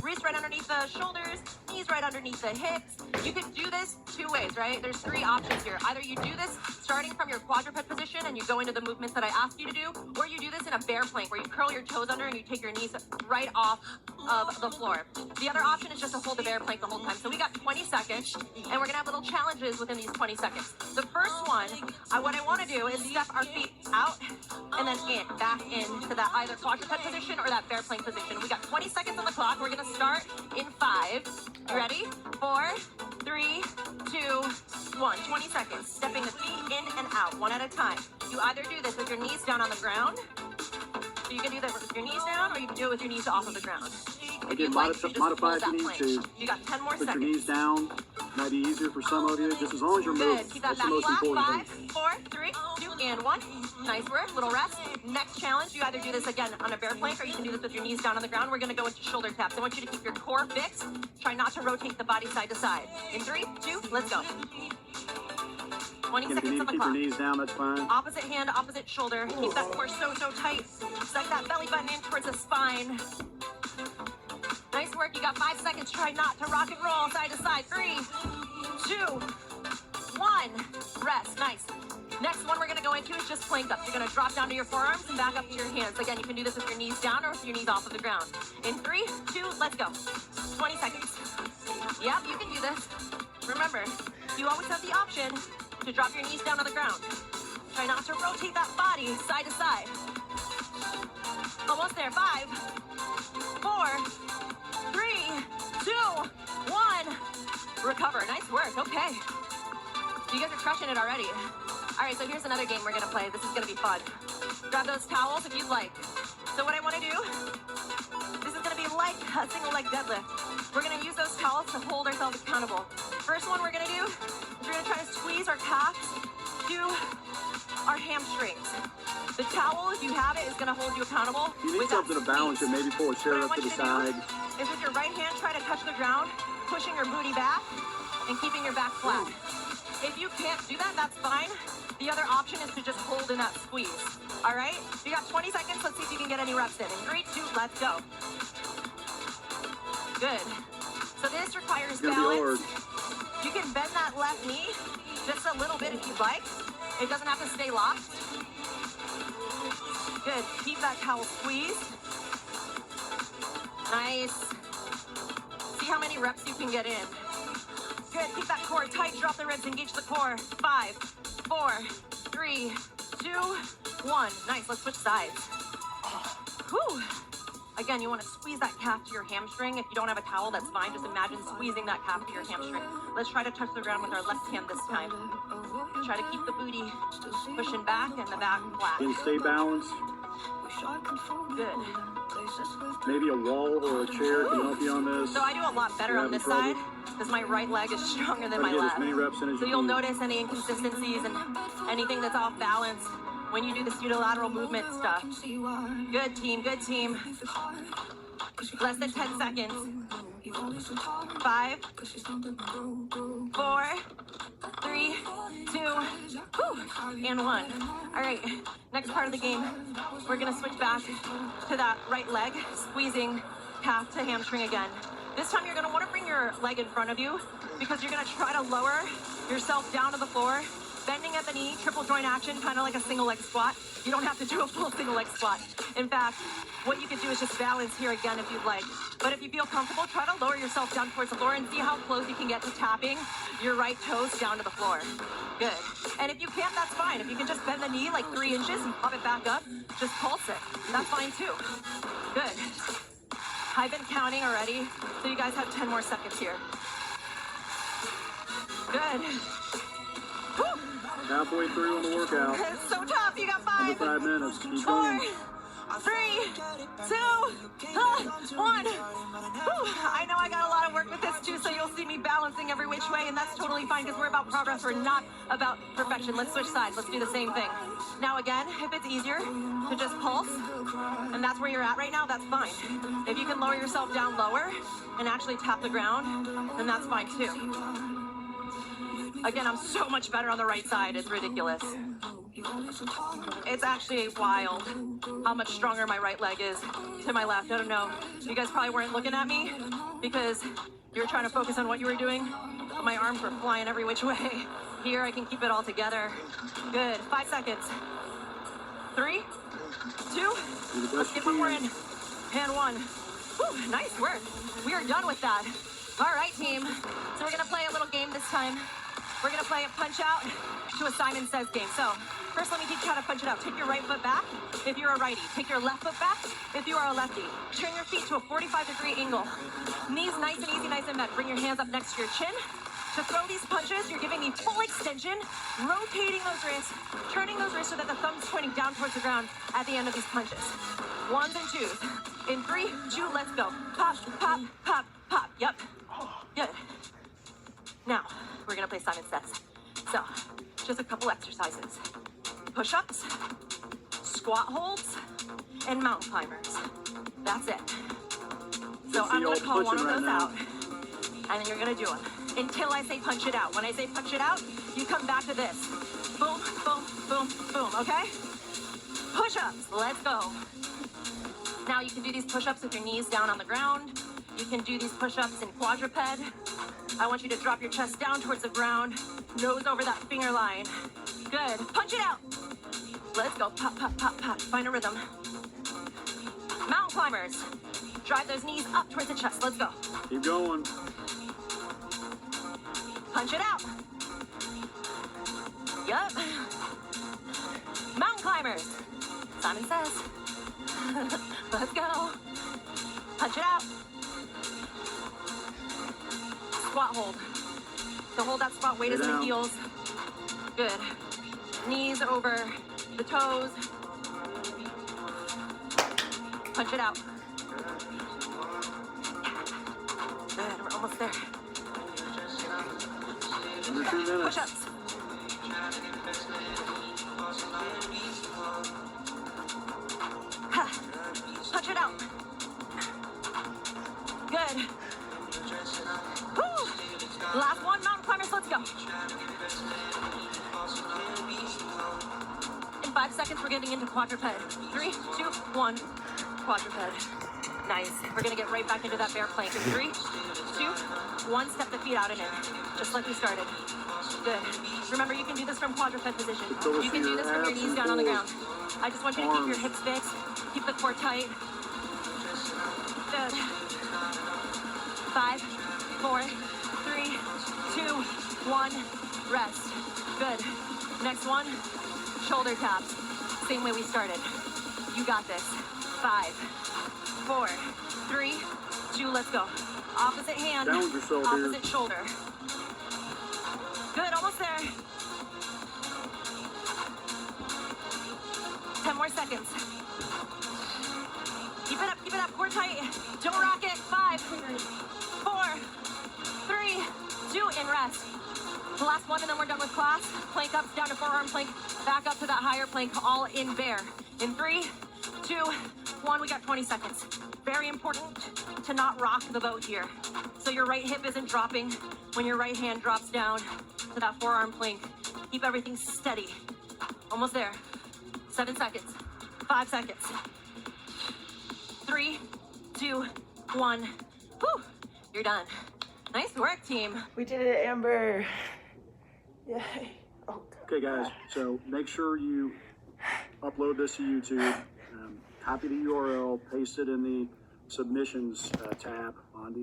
wrist right underneath the shoulders, knees right underneath the hips. You can do this two ways, right? There's three options here. Either you do this starting from your quadruped position and you go into the movements that I asked you to do, or you do this in a bear plank where you curl your toes under and you take your knees right off of the floor. The other option is just to hold the bear plank the whole time. So we got 20 seconds, and we're gonna have little challenges within these 20 seconds. The first one, what I wanna do is step our feet out and then back into that either quadruped position or that bear plank position. We got 20 seconds on the clock. We're gonna start in 5. You ready? 4, 3, 2, 1. 20 seconds. Stepping the feet in and out, one at a time. You either do this with your knees down on the ground, so you can do that with your knees down, or you can do it with your knees off of the ground. If you'd like to, just hold that plank. You got 10 more seconds. Put your knees down. Might be easier for some of you, just as long as you're moving. Good. Keep that back flat. 5, 4, 3, 2, and 1. Nice work. Little rest. Next challenge, you either do this again on a bear plank, or you can do this with your knees down on the ground. We're going to go into shoulder taps. I want you to keep your core fixed. Try not to rotate the body side to side. In 3, 2, let's go. 20 seconds on the keep clock. your knees down, that's fine. Opposite hand, opposite shoulder. Keep that core so tight. Suck that belly button in towards the spine. Nice work. You got 5 seconds. Try not to rock and roll side to side. 3, 2, 1. Rest. Nice. Next one we're going to go into is just plank up. You're going to drop down to your forearms and back up to your hands. Again, you can do this with your knees down or with your knees off of the ground. In 3, 2, let's go. 20 seconds. Yep, you can do this. Remember, you always have the option to drop your knees down on the ground. Try not to rotate that body side to side. Almost there. 5, 4, 3, 2, 1. Recover. Nice work. Okay. You guys are crushing it already. All right, so here's another game we're gonna play. This is gonna be fun. Grab those towels if you'd like. So what I wanna do, this is gonna be like a single leg deadlift. We're gonna use those towels to hold ourselves accountable. First one we're gonna do is we're gonna try to squeeze our calves to our hamstrings. The towel, if you have it, is gonna hold you accountable. You need something to balance it, maybe pull a chair up to the side. Is with your right hand, try to touch the ground, pushing your booty back and keeping your back flat. If you can't do that, that's fine. The other option is to just hold in that squeeze. All right? You got 20 seconds. Let's see if you can get any reps in. In 3, 2, let's go. Good. So this requires balance. You can bend that left knee just a little bit if you'd like. It doesn't have to stay locked. Good. Keep that towel squeezed. Nice. See how many reps you can get in. Good. Keep that core tight. Drop the ribs. Engage the core. 5, 4, 3, 2, 1. Nice. Let's switch sides. Whew. Again, you want to squeeze that calf to your hamstring. If you don't have a towel, that's fine. Just imagine squeezing that calf to your hamstring. Let's try to touch the ground with our left hand this time. Try to keep the booty pushing back and the back flat. And stay balanced. Good. Maybe a wall or a chair can help you on this. So I do a lot better on this side because my right leg is stronger than my left. So you'll notice any inconsistencies and anything that's off balance when you do this unilateral movement stuff. Good team, good team. Less than 10 seconds. 5, 4, 3, 2, and 1. All right, next part of the game, we're gonna switch back to that right leg, squeezing calf to hamstring again. This time you're gonna wanna bring your leg in front of you because you're gonna try to lower yourself down to the floor, bending at the knee, triple joint action, kind of like a single leg squat. You don't have to do a full single leg squat. In fact, what you could do is just balance here again if you'd like. But if you feel comfortable, try to lower yourself down towards the floor and see how close you can get to tapping your right toes down to the floor. Good. And if you can't, that's fine. If you can just bend the knee like 3 inches and pop it back up, just pulse it. That's fine too. Good. I've been counting already, so you guys have 10 more seconds here. Good. Woo. Halfway through on the workout. It's so tough. You got 5, 5 minutes. Keep 4, going. 3, 2, 1. Whew. I know I got a lot of work with this too, so you'll see me balancing every which way, and that's totally fine because we're about progress. We're not about perfection. Let's switch sides. Let's do the same thing. Now again, if it's easier to just pulse, and that's where you're at right now, that's fine. If you can lower yourself down lower and actually tap the ground, then that's fine too. Again, I'm so much better on the right side. It's ridiculous. It's actually wild how much stronger my right leg is to my left. I don't know. You guys probably weren't looking at me because you were trying to focus on what you were doing, but my arms were flying every which way. Here, I can keep it all together. Good. 5 seconds. 3, 2, let's get one more in. And 1. Whew, nice work. We are done with that. All right, team. So we're going to play a little game this time. We're going to play a punch out to a Simon Says game. So first, let me teach you how to punch it out. Take your right foot back if you're a righty. Take your left foot back if you are a lefty. Turn your feet to a 45-degree angle. Knees nice and easy, nice and bent. Bring your hands up next to your chin. To throw these punches, you're giving me full extension, rotating those wrists, turning those wrists so that the thumb's pointing down towards the ground at the end of these punches. 1s and 2s. In 3, 2, let's go. Pop, pop, pop, pop. Yep. Good. Now, we're gonna play Simon Says. So, just a couple exercises. Push-ups, squat holds, and mountain climbers. That's it. So I'm gonna call one of those out, and then you're gonna do them until I say punch it out. When I say punch it out, you come back to this. Boom, boom, boom, boom, okay? Push-ups, let's go. Now you can do these push-ups with your knees down on the ground. You can do these push-ups in quadruped. I want you to drop your chest down towards the ground, nose over that finger line. Good. Punch it out. Let's go. Pop, pop, pop, pop. Find a rhythm. Mountain climbers. Drive those knees up towards the chest. Let's go. Keep going. Punch it out. Yup. Mountain climbers. Simon Says. Let's go. Punch it out. Squat hold. So hold that squat, weight is in the heels. Good. Knees over the toes. Punch it out. Good, we're almost there. Under 2 minutes. Push-ups. Ha. Punch it out. Good. Woo. Last one, mountain climbers, let's go. In 5 seconds, we're getting into quadruped. 3, 2, 1, quadruped. Nice. We're gonna get right back into that bear plank. In 3, 2, 1, step the feet out and in, just like we started. Good. Remember, you can do this from quadruped position. You can do this from your knees down on the ground. I just want you to keep your hips fixed, keep the core tight. Good. 5, 4, 3, 2, 1, rest. Good. Next one, shoulder taps. Same way we started. You got this. 5, 4, 3, 2, let's go. Opposite hand, Challenge yourself opposite here. shoulder. Good, almost there. 10 more seconds. Keep it up, core tight. Don't rock it. 5, 4, 3, 2, and rest. The last one, and then we're done with class. Plank ups, down to forearm plank, back up to that higher plank, all in bear. In 3, 2, 1, we got 20 seconds. Very important to not rock the boat here. So your right hip isn't dropping when your right hand drops down to that forearm plank. Keep everything steady. Almost there. 7 seconds. 5 seconds. 3, 2, 1. Whew, you're done. Nice work, team. We did it, Amber. Yay. Oh, Okay, guys. So make sure you upload this to YouTube. Copy the URL, paste it in the submissions tab on the